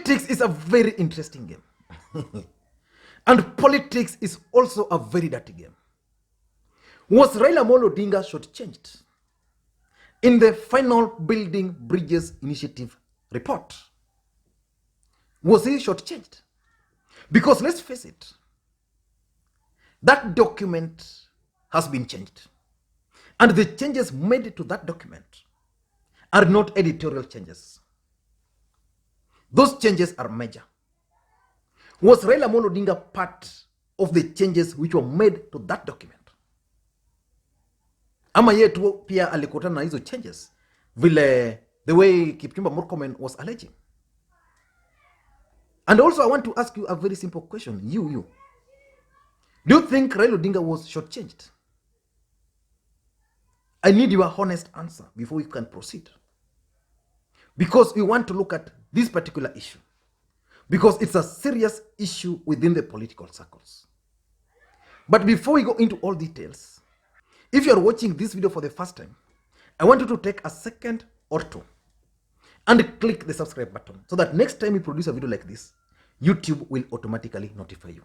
Politics is a very interesting game. And politics is also a very dirty game. Was Raila Odinga shortchanged in the final Building Bridges Initiative report? Was he shortchanged? Because let's face it, that document has been changed. And the changes made to that document are not editorial changes. Those changes are major. Was Raila Odinga part of the changes which were made to that document? Ama yetu pia alikutana na hizo changes vile the way Kipchumba Murkomen was alleging. And also I want to ask you a very simple question. You. Do you think Raila Odinga was shortchanged? I need your honest answer before we can proceed. Because we want to look at this particular issue. Because it's a serious issue within the political circles. But before we go into all details, if you're watching this video for the first time, I want you to take a second or two and click the subscribe button so that next time we produce a video like this, YouTube will automatically notify you.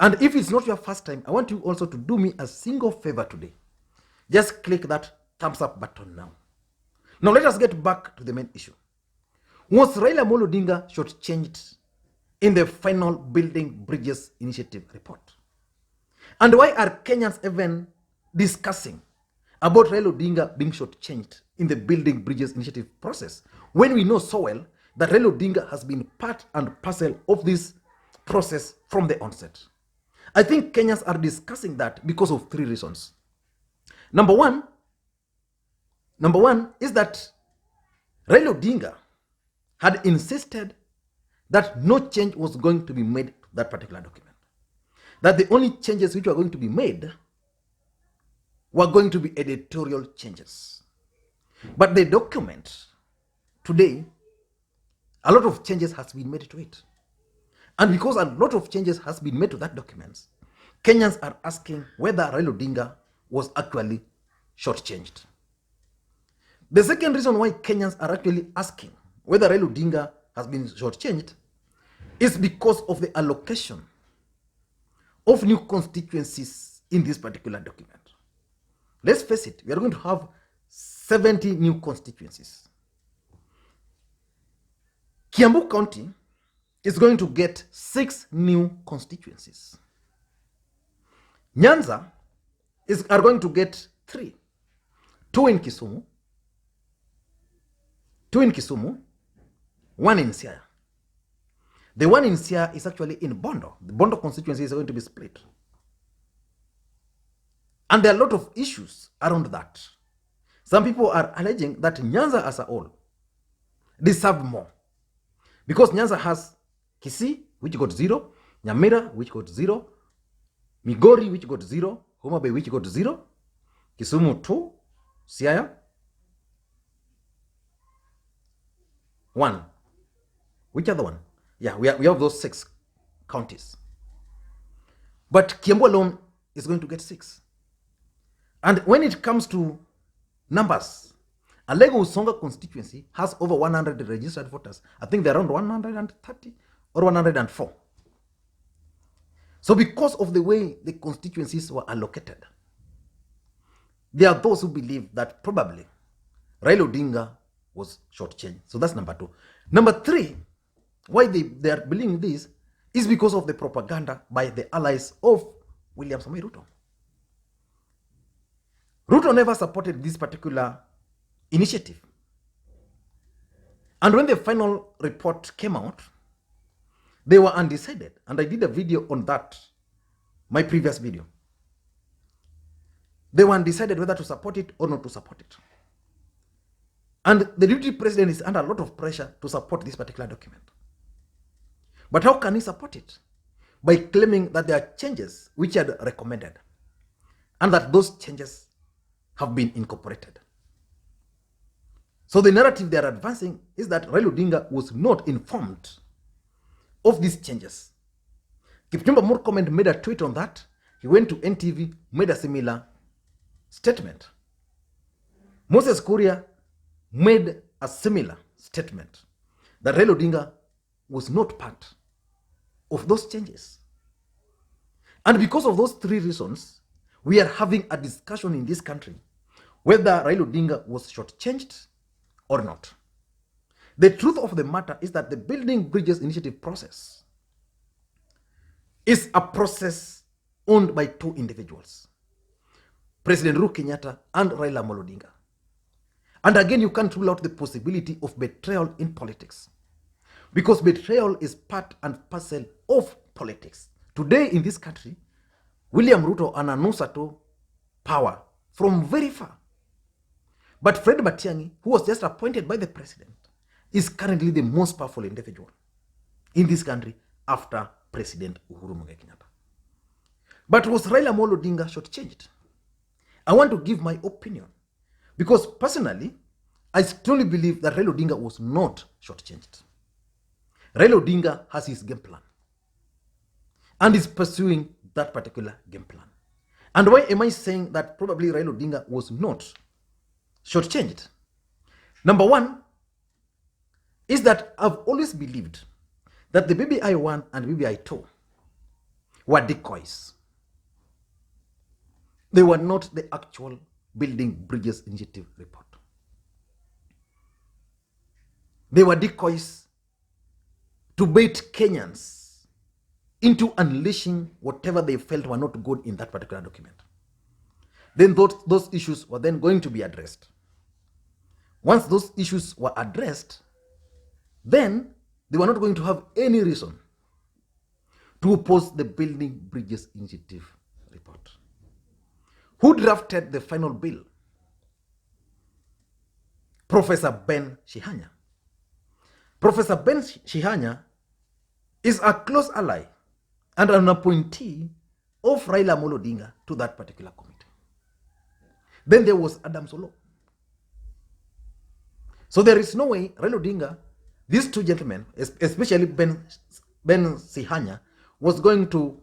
And if it's not your first time, I want you also to do me a single favor today. Just click that thumbs up button now. Now let us get back to the main issue. Was Raila Odinga shortchanged in the final Building Bridges Initiative report? And why are Kenyans even discussing about Raila Odinga being shortchanged in the Building Bridges Initiative process when we know so well that Raila Odinga has been part and parcel of this process from the onset? I think Kenyans are discussing that because of three reasons. Number one is that Raila Odinga had insisted that no change was going to be made to that particular document. That the only changes which were going to be made were going to be editorial changes. But the document today, a lot of changes has been made to it. And because a lot of changes has been made to that document, Kenyans are asking whether Raila Odinga was actually shortchanged. The second reason why Kenyans are actually asking whether Raila Odinga has been shortchanged is because of the allocation of new constituencies in this particular document. Let's face it, we are going to have 70 new constituencies. Kiambu County is going to get 6 new constituencies. Nyanza are going to get 3. 2 in Kisumu, 1 in Siaya. The one in Siaya is actually in Bondo. The Bondo constituency is going to be split. And there are a lot of issues around that. Some people are alleging that Nyanza as a whole deserve more. Because Nyanza has Kisii, which got 0, Nyamira, which got 0, Migori, which got 0, Homa Bay, which got 0, Kisumu 2, Siaya 1. Which other one? Yeah, we have those 6 counties. But Kiambu alone is going to get 6. And when it comes to numbers, Alego Usonga constituency has over 100 registered voters. I think they're around 130 or 104. So because of the way the constituencies were allocated, there are those who believe that probably Raila Odinga was shortchanged. So that's number 2. Number 3, why they are believing this is because of the propaganda by the allies of William Ruto. Ruto never supported this particular initiative. And when the final report came out, they were undecided. And I did a video on that, my previous video. They were undecided whether to support it or not to support it. And the Deputy President is under a lot of pressure to support this particular document. But how can he support it? By claiming that there are changes which are recommended and that those changes have been incorporated. So the narrative they are advancing is that Raila Odinga was not informed of these changes. Kipchumba Murkomen made a tweet on that. He went to NTV, made a similar statement. Moses Kuria made a similar statement that Raila Odinga was not part of those changes. And because of those three reasons, we are having a discussion in this country whether Raila Odinga was shortchanged or not. The truth of the matter is that the Building Bridges Initiative process is a process owned by two individuals, President Uhuru Kenyatta and Raila Odinga. And again, you can't rule out the possibility of betrayal in politics, because betrayal is part and parcel of politics. Today in this country, William Ruto ananusa to power from very far. But Fred Matiang'i, who was just appointed by the president, is currently the most powerful individual in this country after President Uhuru Kenyatta. But was Raila Odinga shortchanged? I want to give my opinion, because personally, I strongly believe that Raila Odinga was not shortchanged. Raila Odinga has his game plan and is pursuing that particular game plan. And why am I saying that probably Raila Odinga was not shortchanged? Number one is that I've always believed that the BBI 1 and BBI 2 were decoys. They were not the actual Building Bridges Initiative report. They were decoys to bait Kenyans into unleashing whatever they felt were not good in that particular document. Then those issues were then going to be addressed. Once those issues were addressed, then they were not going to have any reason to oppose the Building Bridges Initiative report. Who drafted the final bill? Professor Ben Shihanya. Professor Ben Shihanya is a close ally and an appointee of Raila Odinga to that particular committee. Then there was Adam Solo. So there is no way Raila Odinga, these two gentlemen, especially Ben Shihanya, was going to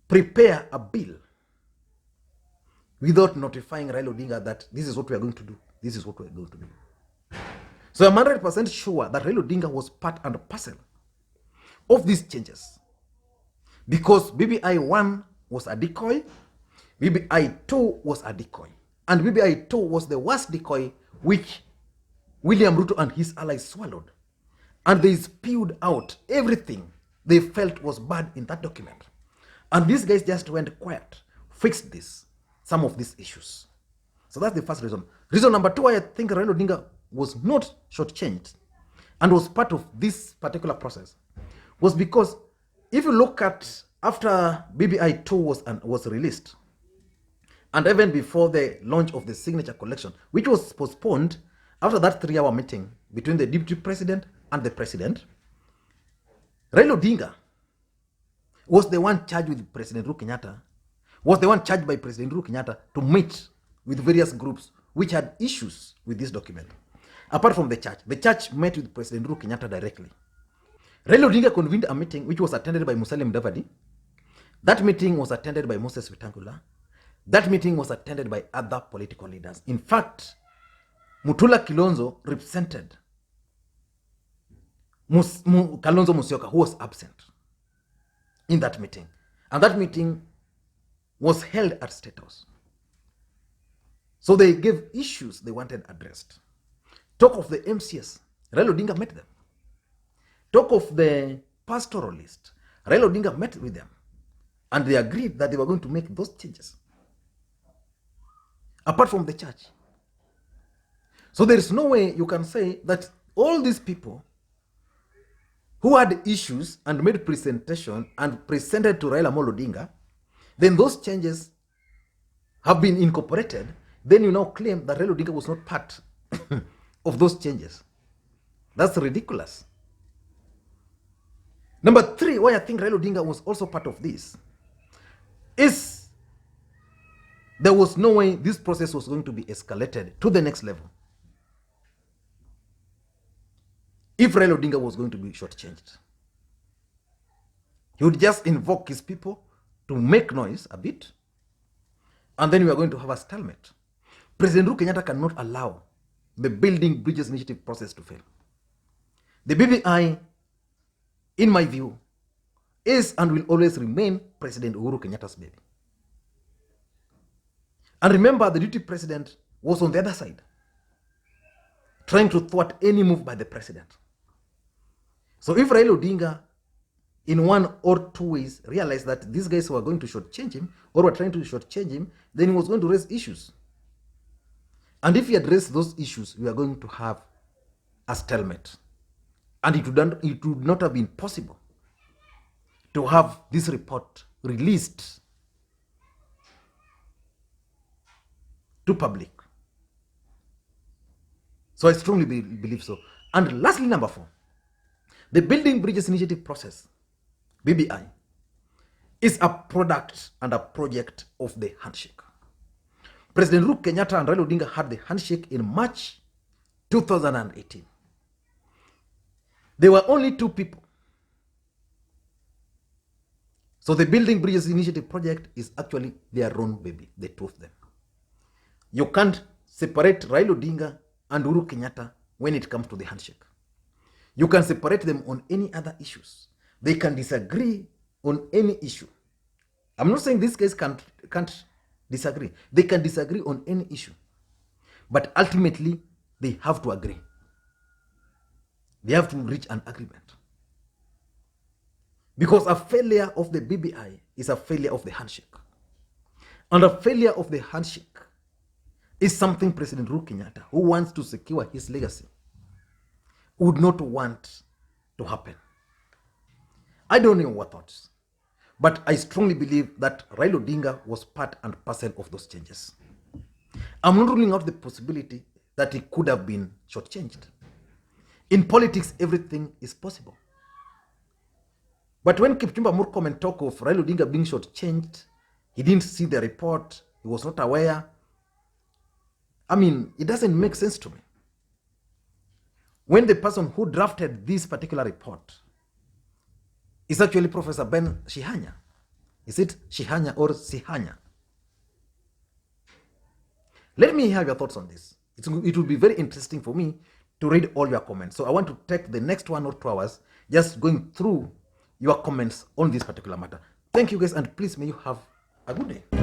prepare a bill without notifying Raila Odinga that this is what we are going to do. This is what we are going to do. So I'm 100% sure that Raila Odinga was part and parcel of these changes, because BBI 1 was a decoy, BBI 2 was a decoy, and BBI 2 was the worst decoy which William Ruto and his allies swallowed, and they spewed out everything they felt was bad in that document. And these guys just went quiet, fixed some of these issues. So that's the first reason. Reason number two, I think Raila Odinga was not shortchanged and was part of this particular process, was because if you look at after BBI 2 was released, and even before the launch of the signature collection, which was postponed after that 3-hour meeting between the Deputy President and the President, Raila Odinga was the one charged with President Uhuru Kenyatta, was the one charged by President Uhuru Kenyatta to meet with various groups which had issues with this document. Apart from the church met with President Uhuru Kenyatta directly. Raila Odinga convened a meeting which was attended by Musalia Mudavadi. That meeting was attended by Moses Wetangula. That meeting was attended by other political leaders. In fact, Mutula Kilonzo represented Kalonzo Musyoka, who was absent in that meeting. And that meeting was held at State House. So they gave issues they wanted addressed. Talk of the MCS, Raila Odinga met them. Talk of the pastoralist, Raila Odinga met with them. And they agreed that they were going to make those changes. Apart from the church. So there is no way you can say that all these people who had issues and made presentation and presented to Raila Odinga, then those changes have been incorporated. Then you now claim that Raila Odinga was not part of those changes. That's ridiculous. Number three, why I think Raila Odinga was also part of this, is there was no way this process was going to be escalated to the next level if Raila Odinga was going to be shortchanged. He would just invoke his people to make noise a bit, and then we are going to have a stalemate. President Uhuru Kenyatta cannot allow the Building Bridges Initiative process to fail. The BBI in my view, is and will always remain President Uhuru Kenyatta's baby. And remember, the deputy president was on the other side, trying to thwart any move by the president. So if Raila Odinga, in one or two ways, realized that these guys were going to shortchange him, or were trying to shortchange him, then he was going to raise issues. And if he addressed those issues, we are going to have a stalemate. And it would not have been possible to have this report released to public. So I strongly believe so. And lastly, number 4, the Building Bridges Initiative process, BBI, is a product and a project of the handshake. President Uhuru Kenyatta and Raila Odinga had the handshake in March 2018. There were only 2 people. So the Building Bridges Initiative project is actually their own baby, the 2 of them. You can't separate Raila Odinga and Uhuru Kenyatta when it comes to the handshake. You can separate them on any other issues. They can disagree on any issue. I'm not saying these guys can't disagree. They can disagree on any issue. But ultimately, they have to agree. They have to reach an agreement. Because a failure of the BBI is a failure of the handshake. And a failure of the handshake is something President Uhuru Kenyatta, who wants to secure his legacy, would not want to happen. I don't know what thoughts, but I strongly believe that Raila Odinga was part and parcel of those changes. I'm not ruling out the possibility that he could have been shortchanged. In politics, everything is possible. But when Kipchumba Murkomen talk of Raila Odinga being shortchanged, he didn't see the report, he was not aware. I mean, it doesn't make sense to me. When the person who drafted this particular report is actually Professor Ben Shihanya. Is it Shihanya or Sihanya? Let me have your thoughts on this. It will be very interesting for me to read all your comments. So I want to take the next 1 or 2 hours just going through your comments on this particular matter. Thank you guys, and please may you have a good day.